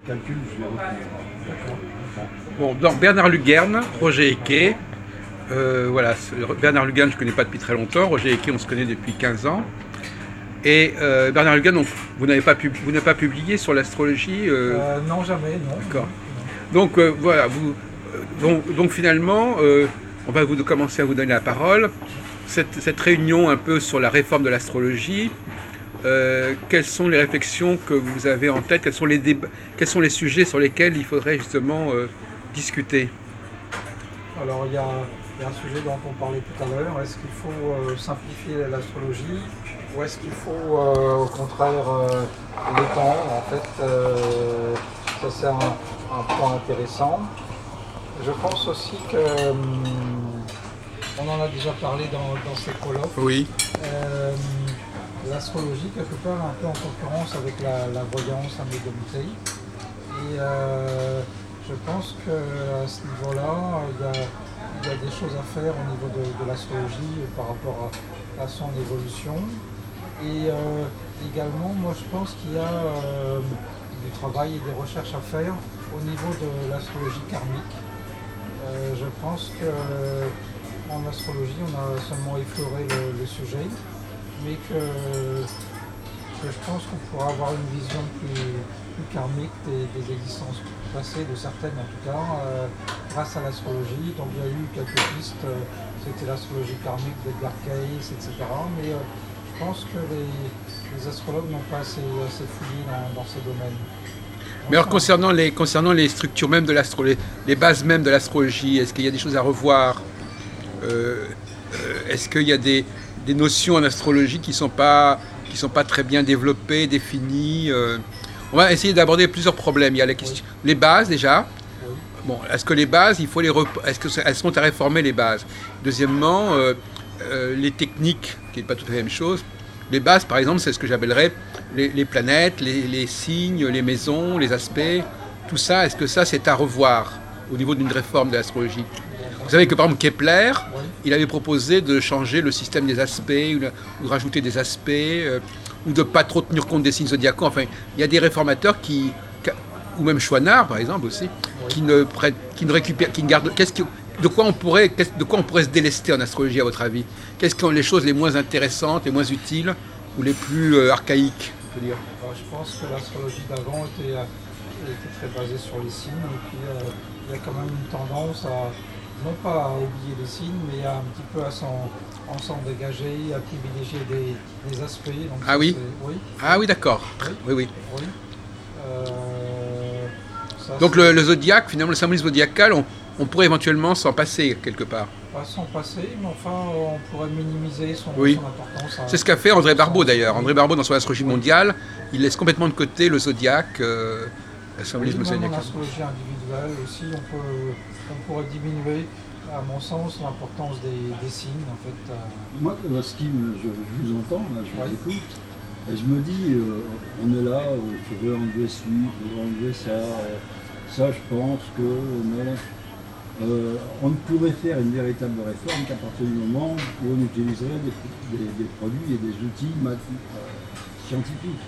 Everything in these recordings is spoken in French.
calcul, je vais retenir. D'accord. Bon, donc Bernard Lugern, Roger Eke. Voilà, Bernard Lugern, je ne connais pas depuis très longtemps. Roger Eke, on se connaît depuis 15 ans. Et Bernard Lugern, donc, vous n'avez pas publié sur l'astrologie Non, jamais, non. D'accord. Non. Donc voilà, donc finalement, on va commencer à vous donner la parole. Cette réunion un peu sur la réforme de l'astrologie, quelles sont les réflexions que vous avez en tête, quels sont les sujets sur lesquels il faudrait justement discuter? Alors, il y a un sujet dont on parlait tout à l'heure. Est-ce qu'il faut simplifier l'astrologie ou est-ce qu'il faut, au contraire, l'étendre? En fait, ça c'est un point intéressant. Je pense aussi que, on en a déjà parlé dans ces colloques. Oui. L'astrologie, quelque part, est un peu en concurrence avec la voyance, la médiumnité. Et je pense qu'à ce niveau-là, il y a des choses à faire au niveau de l'astrologie par rapport à son évolution. Et également, moi je pense qu'il y a du travail et des recherches à faire au niveau de l'astrologie karmique. Je pense qu'en astrologie, on a seulement effleuré le sujet, mais que je pense qu'on pourra avoir une vision plus karmique des existences passées, de certaines en tout cas, grâce à l'astrologie. Donc il y a eu quelques pistes, c'était l'astrologie karmique d'Edgar Cayce, etc. Mais je pense que les astrologues n'ont pas assez fouillé dans ces domaines. Mais alors concernant les structures même de l'astrologie, les bases même de l'astrologie, est-ce qu'il y a des choses à revoir? Est-ce qu'il y a des notions en astrologie qui sont pas très bien développées, définies? On va essayer d'aborder plusieurs problèmes. Il y a les bases déjà. Oui. Bon, est-ce que les bases, est-ce qu'elles sont à réformer les bases? Deuxièmement, les techniques, qui n'est pas tout à fait la même chose. Les bases, par exemple, c'est ce que j'appellerais les planètes, les signes, les maisons, les aspects. Tout ça, est-ce que ça, c'est à revoir au niveau d'une réforme de l'astrologie? Vous savez que, par exemple, Kepler, Oui. il avait proposé de changer le système des aspects, ou de rajouter des aspects, ou de ne pas trop tenir compte des signes zodiacaux. Enfin, il y a des réformateurs ou même Chouinard, par exemple, aussi, Oui. qui ne récupèrent, qui ne gardent... De quoi on pourrait se délester en astrologie, à votre avis? Quelles sont les choses les moins intéressantes, les moins utiles, ou les plus archaïques, on peut dire? Alors, je pense que l'astrologie d'avant était très basée sur les signes, et puis il y a quand même une tendance à, non pas à oublier les signes, mais à un petit peu à s'en dégager, à privilégier des aspects. Donc Ah oui? oui. Ah oui, d'accord. Oui. Oui, oui. Oui. Ça, Donc le zodiaque, finalement, le symbolisme zodiacal, on pourrait éventuellement s'en passer quelque part. pas son passé, mais enfin, on pourrait minimiser son Oui. importance. C'est ce qu'a fait André Barbeau d'ailleurs. André Barbeau, dans son astrologie mondiale, il laisse complètement de côté le zodiaque, le symbolisme Oui, même en zodiacal. astrologie individuelle aussi, on pourrait diminuer, à mon sens, l'importance des signes. En fait, Moi, je vous entends, là, je vous Oui. écoute, et je me dis, on est là, je veux enlever ci, je veux enlever ça. Ça, je pense que on ne pourrait faire une véritable réforme qu'à partir du moment où on utiliserait des produits et des outils scientifiques.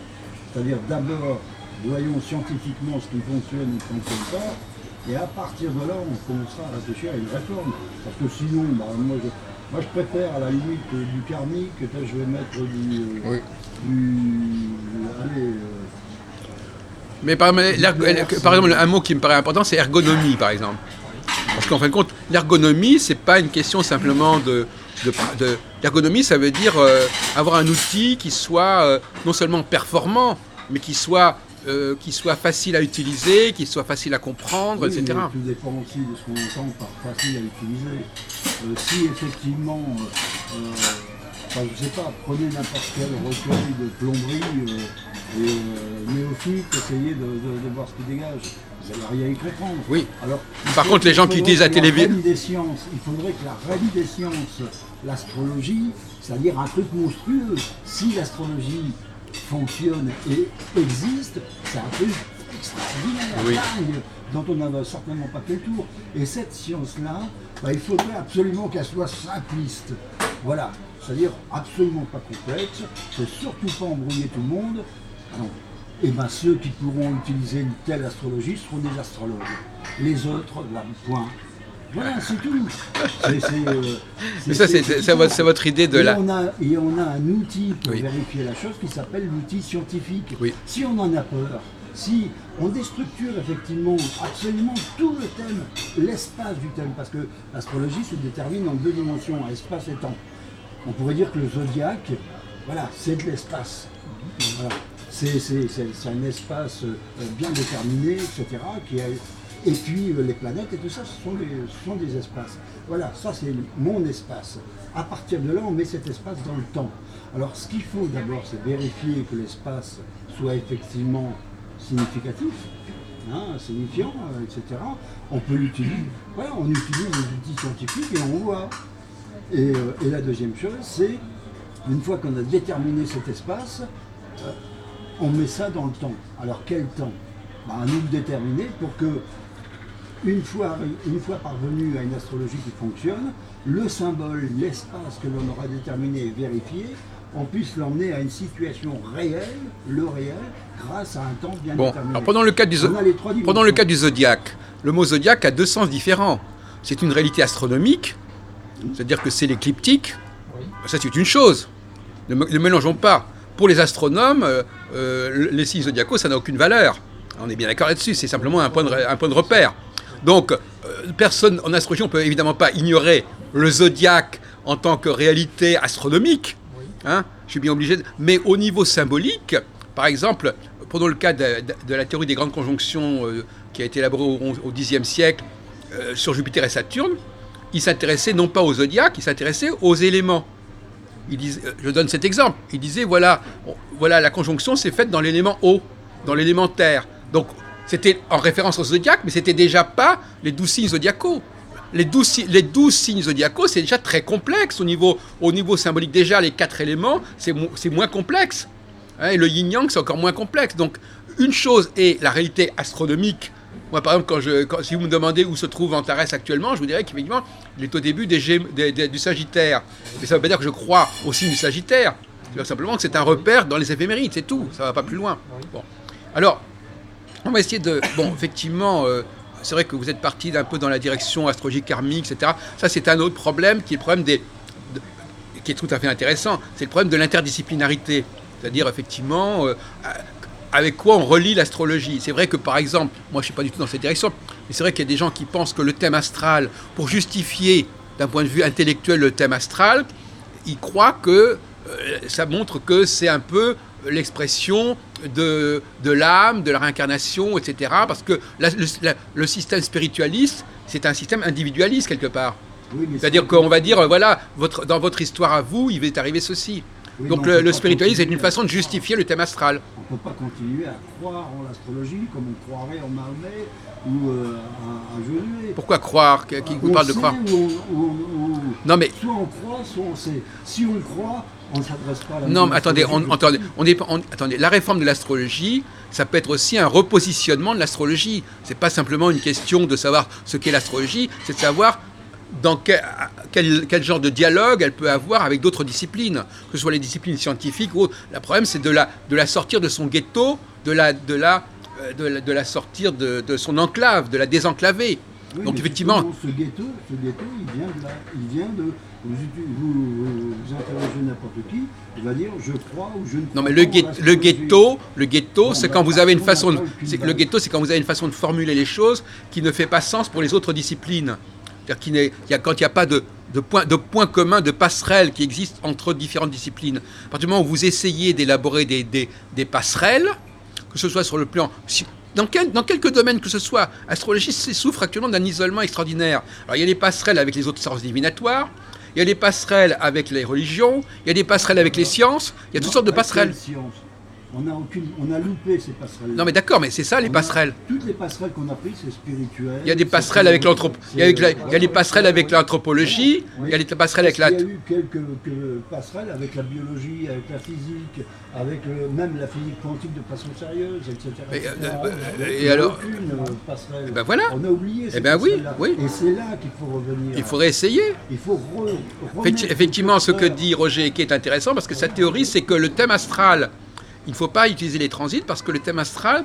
C'est-à-dire d'abord, voyons scientifiquement ce qui fonctionne et ce qui ne fonctionne pas, et à partir de là, on commencera à réfléchir à une réforme. Parce que sinon, moi je préfère à la limite du karmique, je vais mettre Oui. allez, Mais par exemple, un mot qui me paraît important, c'est ergonomie, par exemple. Parce qu'en fin de compte, l'ergonomie, c'est pas une question simplement l'ergonomie, ça veut dire avoir un outil qui soit non seulement performant, mais qui soit facile à utiliser, qui soit facile à comprendre, oui, etc. mais tout dépend aussi de ce qu'on entend par facile à utiliser. Si effectivement, enfin, je sais pas, prenez n'importe quel recueil de plomberie néophyte, essayez de voir ce qui dégage. Vous n'allez rien y comprendre. Oui. Alors, Par contre, les gens qui utilisent la télévision... Il faudrait que la reine des sciences, l'astrologie, c'est-à-dire un truc monstrueux, si l'astrologie fonctionne et existe, c'est un truc extraordinaire, Oui. dingue, dont on n'a certainement pas fait le tour. Et cette science-là, il faudrait absolument qu'elle soit simpliste. Voilà, c'est-à-dire absolument pas complexe, c'est surtout pas embrouiller tout le monde. Ah non. et ben ceux qui pourront utiliser une telle astrologie seront des astrologues. Les autres, là, point. Voilà, c'est tout. Mais ça, c'est votre idée de la... Et on a un outil pour Oui. vérifier la chose qui s'appelle l'outil scientifique. Oui. Si on en a peur, si on déstructure effectivement absolument tout le thème, l'espace du thème, parce que l'astrologie se détermine en 2 dimensions, espace et temps. On pourrait dire que le zodiaque, voilà, c'est de l'espace. Voilà. C'est un espace bien déterminé, etc. Et puis les planètes et tout ça, ce sont des espaces. Voilà, ça c'est mon espace. À partir de là, on met cet espace dans le temps. Alors ce qu'il faut d'abord, c'est vérifier que l'espace soit effectivement significatif, signifiant, etc. On peut l'utiliser. Voilà, on utilise les outils scientifiques et on voit. Et la deuxième chose, c'est, une fois qu'on a déterminé cet espace, on met ça dans le temps. Alors quel temps? À nous de déterminer pour que, une fois parvenu à une astrologie qui fonctionne, le symbole, l'espace que l'on aura déterminé et vérifié, on puisse l'emmener à une situation réelle, le réel, grâce à un temps bien déterminé. Alors prenons le cas du zodiaque. Le mot zodiaque a 2 sens différents. C'est une réalité astronomique, c'est-à-dire que c'est l'écliptique. Oui. Ça, c'est une chose. Ne mélangeons pas. Pour les astronomes, les signes zodiacaux, ça n'a aucune valeur. On est bien d'accord là-dessus, c'est simplement un point de repère. Donc, personne en astrologie, on ne peut évidemment pas ignorer le zodiaque en tant que réalité astronomique. Oui. Hein, je suis bien obligé. Mais au niveau symbolique, par exemple, prenons le cas de la théorie des grandes conjonctions qui a été élaborée au Xe siècle sur Jupiter et Saturne, il s'intéressait non pas au zodiaque, il s'intéressait aux éléments. Je donne cet exemple. Il disait, voilà, la conjonction s'est faite dans l'élément eau, dans l'élément terre. Donc, c'était en référence au zodiaque, mais c'était déjà pas les 12 signes zodiacaux. Les 12 signes zodiacaux, c'est déjà très complexe au niveau symbolique. Déjà, les 4 éléments, c'est moins complexe. Hein, et le yin-yang, c'est encore moins complexe. Donc, une chose est la réalité astronomique. Moi, par exemple, si vous me demandez où se trouve Antares actuellement, je vous dirais qu'effectivement, il est au début du Sagittaire. Mais ça ne veut pas dire que je crois au signe du Sagittaire. C'est simplement que c'est un repère dans les éphémérides, c'est tout. Ça ne va pas plus loin. Bon. Alors, on va essayer de... Bon, effectivement, c'est vrai que vous êtes parti d'un peu dans la direction astrologie karmique, etc. Ça, c'est un autre problème qui est le problème qui est tout à fait intéressant. C'est le problème de l'interdisciplinarité. C'est-à-dire, effectivement... avec quoi on relie l'astrologie. C'est vrai que, par exemple, moi je ne suis pas du tout dans cette direction, mais c'est vrai qu'il y a des gens qui pensent que le thème astral, pour justifier d'un point de vue intellectuel le thème astral, ils croient que ça montre que c'est un peu l'expression de l'âme, de la réincarnation, etc. Parce que le système spiritualiste, c'est un système individualiste quelque part. Oui, c'est-à-dire qu'on va dire, voilà, dans votre histoire à vous, il va arriver ceci. Oui, donc le spiritualisme est une façon de justifier le thème astral. On ne peut pas continuer à croire en l'astrologie comme on croirait en Mahomet ou à Josué. Pourquoi croire? Qui vous parle de croire? Non, mais... Soit on croit, soit on sait. Si on croit, on ne s'adresse pas à la... Non, mais attendez, la réforme de l'astrologie, ça peut être aussi un repositionnement de l'astrologie. C'est pas simplement une question de savoir ce qu'est l'astrologie, c'est de savoir dans quel genre de dialogue elle peut avoir avec d'autres disciplines, que ce soit les disciplines scientifiques ou autres. Le problème, c'est de la sortir de son ghetto, de la sortir de son enclave, de la désenclaver. Oui, donc effectivement, ce ghetto, il vient de vous interrogez n'importe qui, il va dire je crois ou je ne crois pas. Non, mais le ghetto, c'est quand vous avez une façon de formuler les choses qui ne fait pas sens pour les autres disciplines. C'est-à-dire quand il n'y a pas de point commun, de passerelle qui existe entre différentes disciplines. À partir du moment où vous essayez d'élaborer des passerelles, que ce soit sur le plan... Dans quelques domaines que ce soit, l'astrologie souffre actuellement d'un isolement extraordinaire. Alors il y a les passerelles avec les autres sciences divinatoires, il y a les passerelles avec les religions, il y a des passerelles avec les sciences, il y a toutes sortes de passerelles. On a loupé ces passerelles. Non mais d'accord, mais c'est ça les passerelles. Toutes les passerelles qu'on a prises, c'est spirituel. Il y a des passerelles avec il y a les passerelles avec l'anthropologie, il y a les passerelles avec la... Il y a eu quelques passerelles avec la biologie, avec la physique, avec même la physique quantique de façon sérieuse, etc. Et alors aucune passerelle. Ben voilà. On a oublié ces passerelles-là. Oui. Et c'est là qu'il faut revenir. Il faudrait essayer. Il faut effectivement, ce que dit Roger Eke est intéressant parce que sa théorie, c'est que le thème astral il ne faut pas utiliser les transits parce que le thème astral,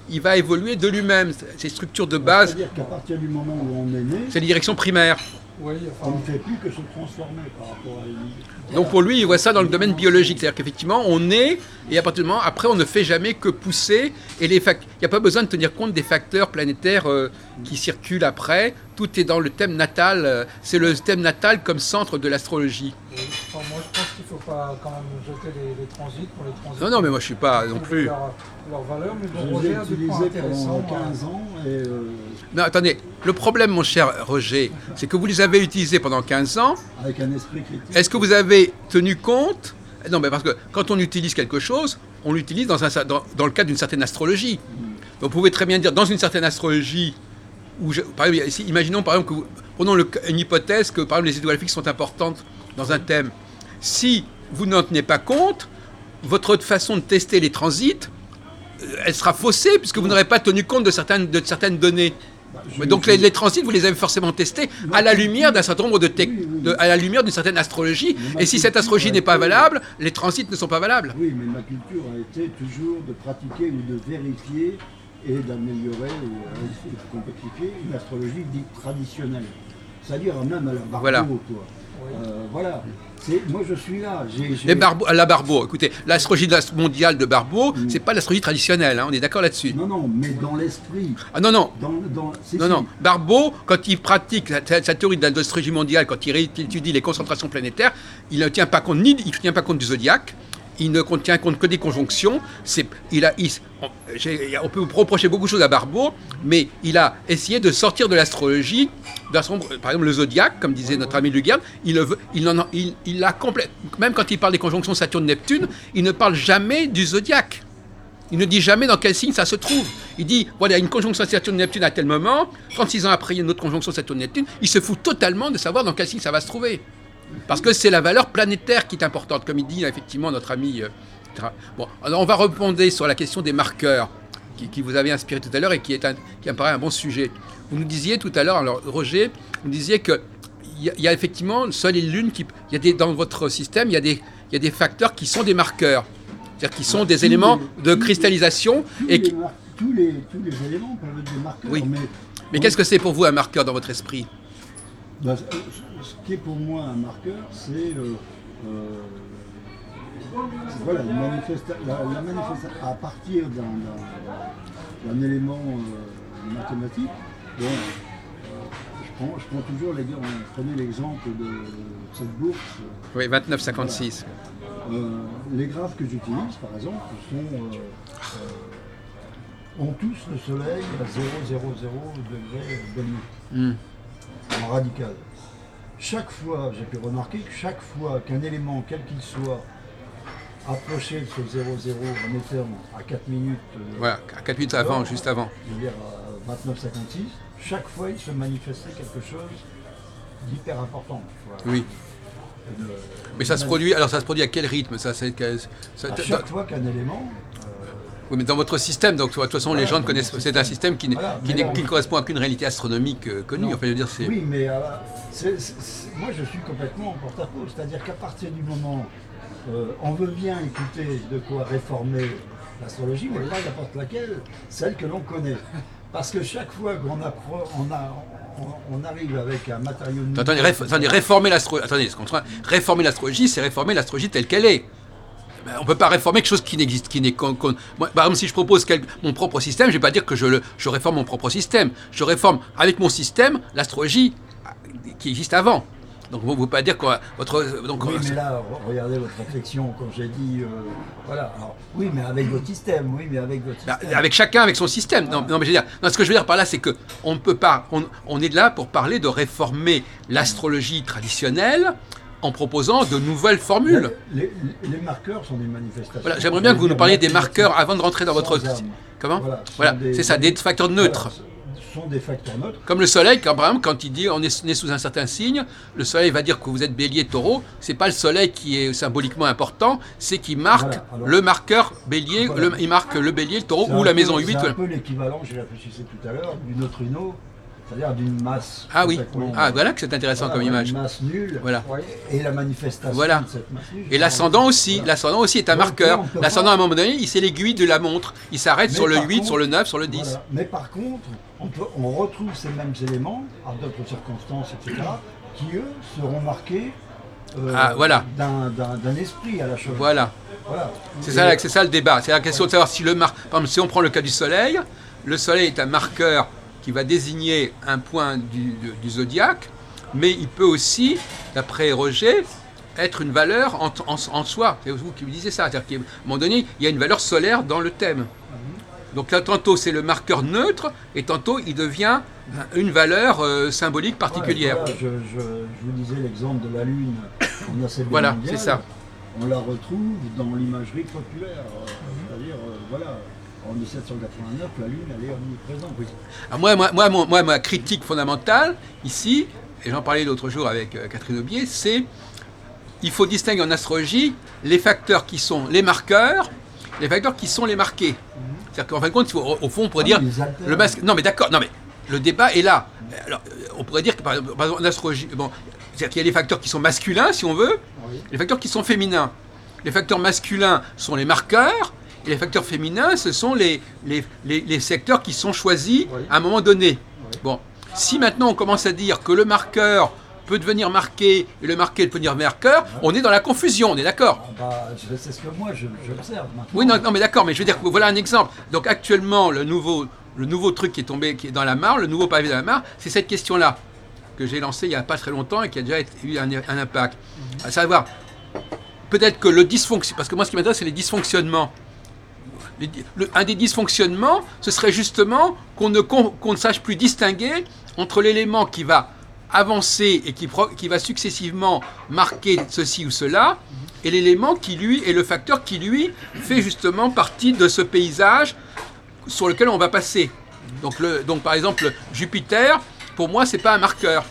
il va évoluer de lui-même. Ses structures de base, C'est-à-dire qu'à partir du moment où on est né, c'est les directions primaires. Oui, on enfin, ne fait plus que se transformer par rapport à une... Donc pour lui, il voit ça dans le domaine biologique. C'est-à-dire qu'effectivement, on est, et à partir du moment, après, on ne fait jamais que pousser. Et il n'y a pas besoin de tenir compte des facteurs planétaires qui circulent après. Tout est dans le thème natal. C'est le thème natal comme centre de l'astrologie. moi, je pense qu'il ne faut pas quand même jeter les transits pour les transits. Non, mais moi, je ne suis pas non trouver plus... leur valeur, mais Je bon, les Roger ai a des points utilisés intéressants. pendant 15 ans et Non, attendez. Le problème, mon cher Roger, c'est que vous les avez utilisés pendant 15 ans. avec un esprit critique. Est-ce que vous avez tenu compte? Non, mais parce que quand on utilise quelque chose, on l'utilise dans le cadre d'une certaine astrologie. Donc, vous pouvez très bien dire, dans une certaine astrologie, par exemple, imaginons par exemple que prenons une hypothèse que par exemple les étoiles fixes sont importantes dans un thème. Si vous n'en tenez pas compte, votre façon de tester les transits, elle sera faussée puisque vous n'aurez pas tenu compte de certaines données. Donc les transits, vous les avez forcément testés à la lumière d'un certain nombre à la lumière d'une certaine astrologie. Et si cette astrologie n'est pas valable, les transits ne sont pas valables. Oui, mais ma culture a été toujours de pratiquer ou de vérifier et d'améliorer ou de complexifier une astrologie dite traditionnelle. C'est-à-dire même à la Barbeau, Voilà. quoi. Voilà. Moi je suis là. La Barbeau, écoutez, l'astrologie mondiale de Barbeau, c'est pas l'astrologie traditionnelle, hein, on est d'accord là-dessus. Non, mais dans l'esprit. Ah non, non. Si. Non. Barbeau, quand il pratique sa théorie de l'astrologie mondiale, quand il étudie les concentrations planétaires, il ne tient pas compte du zodiaque, il ne tient compte que des conjonctions. On peut reprocher beaucoup de choses à Barbeau, mais il a essayé de sortir de l'astrologie, par exemple le zodiaque, comme disait notre ami Lugard, il a complètement. Même quand il parle des conjonctions Saturne-Neptune, il ne parle jamais du zodiaque. Il ne dit jamais dans quel signe ça se trouve. Il dit, voilà, une conjonction Saturne-Neptune à tel moment, 36 ans après, il y a une autre conjonction Saturne-Neptune. Il se fout totalement de savoir dans quel signe ça va se trouver. Parce que c'est la valeur planétaire qui est importante, comme il dit effectivement notre ami. Bon, alors on va répondre sur la question des marqueurs qui vous avait inspiré tout à l'heure et qui me paraît un bon sujet. Vous nous disiez tout à l'heure, alors Roger, vous disiez que il y a effectivement le Soleil et la Lune dans votre système, il y a des facteurs qui sont des marqueurs. C'est-à-dire qui sont des éléments de cristallisation. Tous les éléments peuvent être des marqueurs. Oui. Mais qu'est-ce que c'est pour vous un marqueur dans votre esprit? Ce qui est pour moi un marqueur, c'est voilà, la manifestation à partir d'un élément mathématique. Bon, je prends toujours prenez l'exemple de cette bourse. Oui, 29,56. Les graphes que j'utilise, par exemple, ont tous le soleil à 0,00 degrés de minute, en radical. Chaque fois, j'ai pu remarquer que chaque fois qu'un élément, quel qu'il soit, approchait de ce 0,0 en étant à 4 minutes, Voilà, à 4 minutes avant, juste avant. je veux dire à 29,56, chaque fois il se manifestait quelque chose d'hyper important. Oui. Mais ça se produit à quel rythme ça, À chaque fois qu'un élément. Oui, mais dans votre système, donc de toute façon, les gens connaissent. C'est un système qui ne correspond à aucune réalité astronomique connue. Enfin, je veux dire, c'est. Oui, mais moi je suis complètement en porte-à-faux. C'est-à-dire qu'à partir du moment on veut bien écouter de quoi réformer l'astrologie, mais pas n'importe laquelle, celle que l'on connaît. Parce que chaque fois on arrive avec un matériau nouveau. Attendez, réformer l'astrologie. Attendez, réformer l'astrologie, c'est réformer l'astrologie telle qu'elle est. On ne peut pas réformer quelque chose qui n'existe, Moi, par exemple, si je propose mon propre système, je ne vais pas dire que je réforme mon propre système. Je réforme avec mon système l'astrologie qui existe avant. Donc vous ne pouvez pas dire que votre... Donc, oui, mais là, regardez votre réflexion quand j'ai dit... voilà, alors, oui, mais avec votre système, avec chacun, avec son système. Non, mais je veux dire, ce que je veux dire par là, c'est qu'on ne peut pas... On est là pour parler de réformer l'astrologie traditionnelle en proposant de nouvelles formules. Les marqueurs sont des manifestations. Voilà, j'aimerais bien que vous nous parliez des marqueurs avant de rentrer dans votre... Comment? Voilà, c'est ça, des facteurs neutres. Voilà, sont des facteurs neutres. Comme le soleil, par exemple, quand il dit on est né sous un certain signe, le soleil va dire que vous êtes bélier, taureau. C'est pas le soleil qui est symboliquement important, c'est qu'il marque le marqueur bélier, il marque le bélier, le taureau ou la maison 8. C'est un peu l'équivalent, j'y réfléchissais tout à l'heure, du neutrino c'est-à-dire d'une masse. Ah oui, complètement- voilà que c'est intéressant voilà, comme image. Une masse nulle. Voilà. Oui. Et la manifestation Voilà. de cette masse nulle. Et l'ascendant aussi, Voilà. l'ascendant aussi est un Donc, marqueur. on peut L'ascendant pas- à un moment donné, c'est l'aiguille de la montre. Il s'arrête Mais sur le par 8, contre, sur le 9, sur le 10. Voilà. Mais par contre, on retrouve ces mêmes éléments à d'autres circonstances, etc., qui eux seront marqués Voilà. d'un esprit à la chose. Voilà. Voilà. C'est Et- ça le débat. C'est la question de savoir si par exemple, si on prend le cas du Soleil, le Soleil est un marqueur qui va désigner un point du zodiaque, mais il peut aussi, d'après Roger, être une valeur en soi. C'est vous qui me disiez ça. C'est-à-dire qu'à un moment donné, il y a une valeur solaire dans le thème. Donc là, tantôt c'est le marqueur neutre, et tantôt il devient une valeur symbolique particulière. Ouais, voilà, je vous disais l'exemple de la Lune en ACB Voilà, mondiale. c'est ça. On la retrouve dans l'imagerie populaire. C'est-à-dire, voilà, en 1789, la Lune, elle est omniprésente. Alors ma critique fondamentale, ici, et j'en parlais l'autre jour avec Catherine Aubier, c'est il faut distinguer en astrologie les facteurs qui sont les marqueurs, les facteurs qui sont les marqués. C'est-à-dire qu'en fin de compte, au fond, on pourrait dire ils alternent. le masque. Non, mais d'accord, non, mais le débat est là. Alors, on pourrait dire que par exemple en astrologie, c'est-à-dire qu'il y a les facteurs qui sont masculins, si on veut, Oui. les facteurs qui sont féminins. Les facteurs masculins sont les marqueurs, et les facteurs féminins, ce sont les secteurs qui sont choisis Oui. à un moment donné. Oui. Bon, si maintenant on commence à dire que le marqueur peut devenir marqué et le marqué peut devenir marqueur, on est dans la confusion, on est d'accord? C'est ce que moi j'observe maintenant. Oui, non, mais d'accord, mais je veux dire que voilà un exemple. Donc actuellement, le nouveau truc qui est tombé, qui est dans la mare, le nouveau pavé dans la mare, c'est cette question-là que j'ai lancée il n'y a pas très longtemps et qui a déjà eu un impact. À savoir, peut-être que le dysfonction, parce que moi ce qui m'intéresse c'est les dysfonctionnements. Un des dysfonctionnements, ce serait justement qu'on ne sache plus distinguer entre l'élément qui va avancer et qui va successivement marquer ceci ou cela, et l'élément qui lui est le facteur qui lui fait justement partie de ce paysage sur lequel on va passer. Donc par exemple Jupiter, pour moi c'est pas un marqueur.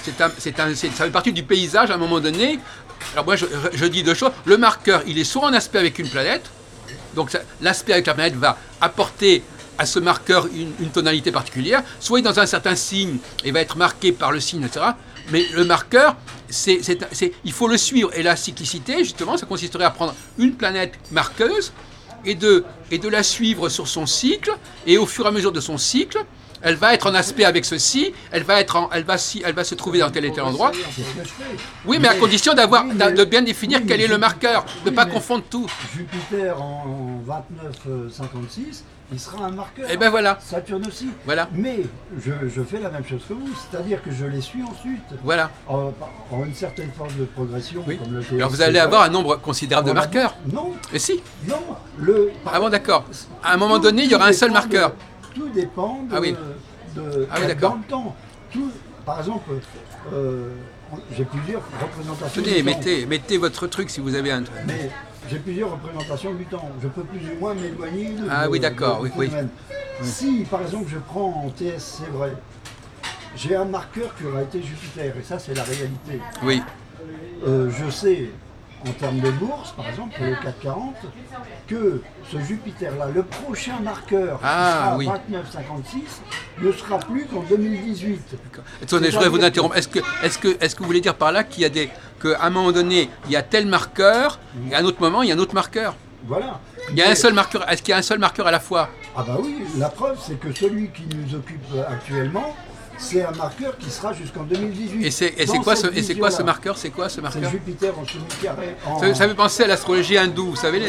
Ça fait partie du paysage à un moment donné. Alors moi je dis deux choses. Le marqueur, il est soit en aspect avec une planète, donc l'aspect avec la planète va apporter à ce marqueur une tonalité particulière, soit il est dans un certain signe et va être marqué par le signe, etc. Mais le marqueur, il faut le suivre. Et la cyclicité, justement, ça consisterait à prendre une planète marqueuse et de la suivre sur son cycle, et au fur et à mesure de son cycle, elle va être en aspect avec ceci, elle va se trouver dans tel et tel endroit. C'est ce que je fais. Oui, mais à condition de bien définir quel est le marqueur, de ne pas confondre tout. Jupiter en 29-56, il sera un marqueur. Et ben voilà, Saturne aussi. voilà, Mais je fais la même chose que vous, c'est-à-dire que je les suis ensuite. voilà. En une certaine forme de progression. Oui. Comme le Alors vous TSC. allez avoir un nombre considérable de marqueurs. Non, Mais si. non. Ah bon, d'accord. À un moment donné, il y aura un seul marqueur. Tout dépend Ah oui. Ah oui, d'accord. dans le temps. Par exemple, j'ai plusieurs représentations. Tenez, du temps. mettez votre truc si vous avez un truc. Mais j'ai plusieurs représentations du temps. Je peux plus ou moins m'éloigner de. Ah oui, d'accord, du oui, oui. phénomène. Si, par exemple, je prends en TS, c'est vrai, j'ai un marqueur qui aura été Jupiter, et ça, c'est la réalité. Oui, Je sais, en termes de bourse, par exemple, pour le CAC 40, que ce Jupiter-là, le prochain marqueur, qui sera oui. 29,56, ne sera plus qu'en 2018. attendez, je voudrais vous interrompre. Est-ce que vous voulez dire par là qu'il y a qu'à un moment donné, il y a tel marqueur, et à un autre moment, il y a un autre marqueur? Voilà. Il y a un seul marqueur. Est-ce qu'il y a un seul marqueur à la fois? Ah bah oui, la preuve, c'est que celui qui nous occupe actuellement, c'est un marqueur qui sera jusqu'en 2018. Et c'est quoi ce marqueur? C'est quoi ce C'est marqueur? Jupiter en semi-carré. Ça fait penser à l'astrologie hindoue, vous savez,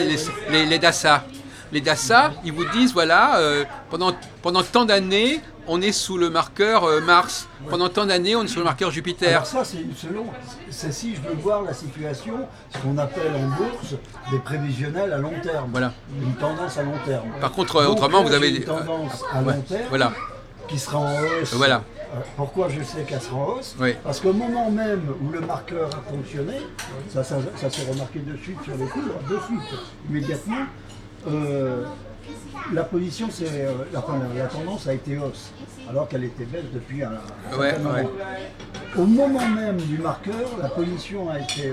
les dasas. Les dasas, ils vous disent, voilà, pendant tant d'années, on est sous le marqueur Mars. Pendant tant d'années, on est sous le marqueur Jupiter. Alors ça, c'est si je veux voir la situation, ce qu'on appelle en bourse des prévisionnels à long terme. Voilà. Une tendance à long terme. Par contre, Donc, autrement, là, vous avez j'ai une tendance à ouais, long terme voilà. qui sera en hausse. Voilà. Pourquoi je sais qu'elle sera en hausse? Oui. Parce qu'au moment même où le marqueur a fonctionné, ça s'est remarqué de suite sur les cours, de suite, immédiatement, la position, la tendance a été hausse, alors qu'elle était baisse depuis un certain moment. ouais. Au moment même du marqueur, la position a été,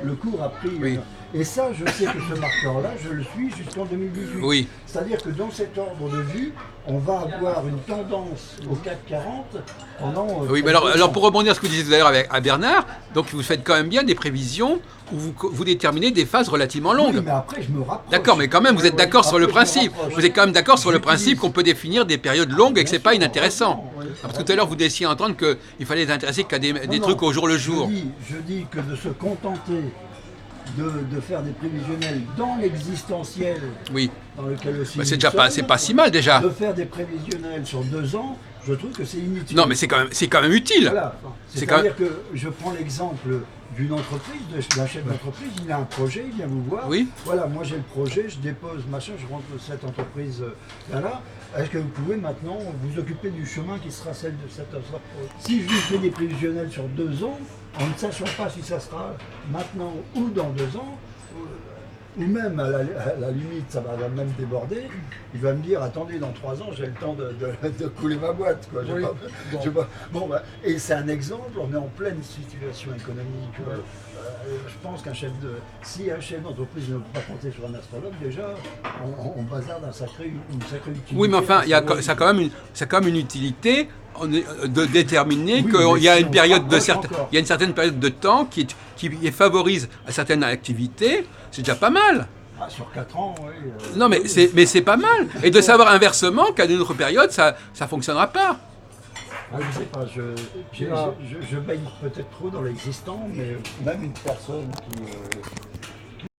le cours a pris Oui. Et ça, je sais que ce marqueur-là, je le suis jusqu'en 2018. Oui. C'est-à-dire que dans cet ordre de vue, on va avoir une tendance au CAC 40 pendant... Oui, mais alors pour rebondir à ce que vous disiez tout à l'heure à Bernard, donc vous faites quand même bien des prévisions où vous déterminez des phases relativement longues. Oui, mais après, je me rapproche. D'accord, mais quand même, vous êtes d'accord sur le Après, je me principe. rapproche. Vous êtes quand même d'accord sur le principe qu'on peut définir des périodes longues et que c'est pas inintéressant. Oui. Parce que tout à l'heure, vous laissiez entendre qu'il fallait être intéressé qu'à des Non, trucs non. au jour le jour. Je dis que de se contenter de faire des prévisionnels dans l'existentiel, Oui. dans lequel aussi Bah, c'est nous déjà pas, sommes, c'est pas si mal déjà. de faire des prévisionnels sur 2 ans, je trouve que c'est inutile. Non, mais c'est quand même utile. Voilà. C'est quand C'est-à-dire que je prends l'exemple d'une entreprise, d'un chef d'entreprise, il a un projet, il vient vous voir. Oui. Voilà, moi j'ai le projet, je dépose, machin, je rentre cette entreprise là. Est-ce que vous pouvez maintenant vous occuper du chemin qui sera celle de cette entreprise? Si je lui fais des prévisionnels sur 2 ans, en ne sachant pas si ça sera maintenant ou dans 2 ans, ou même à la limite, ça va même déborder, il va me dire, attendez, dans 3 ans, j'ai le temps de couler ma boîte. Quoi. Oui. Bon, bah, et c'est un exemple, on est en pleine situation économique. Je pense si un chef d'entreprise ne peut pas compter sur un astrologue, déjà, on bazarde une sacrée utilité. Oui, mais enfin, ça a quand même une utilité de déterminer Oui, qu'il mais y a si une on période rapproche une certaine période de temps qui favorise à certaines activités, c'est déjà pas mal. Ah, sur 4 ans, oui. Non, mais c'est pas mal. Et de savoir inversement qu'à une autre période, ça fonctionnera pas. Ah, je sais pas, je baigne peut-être trop dans l'existant, mais même une personne qui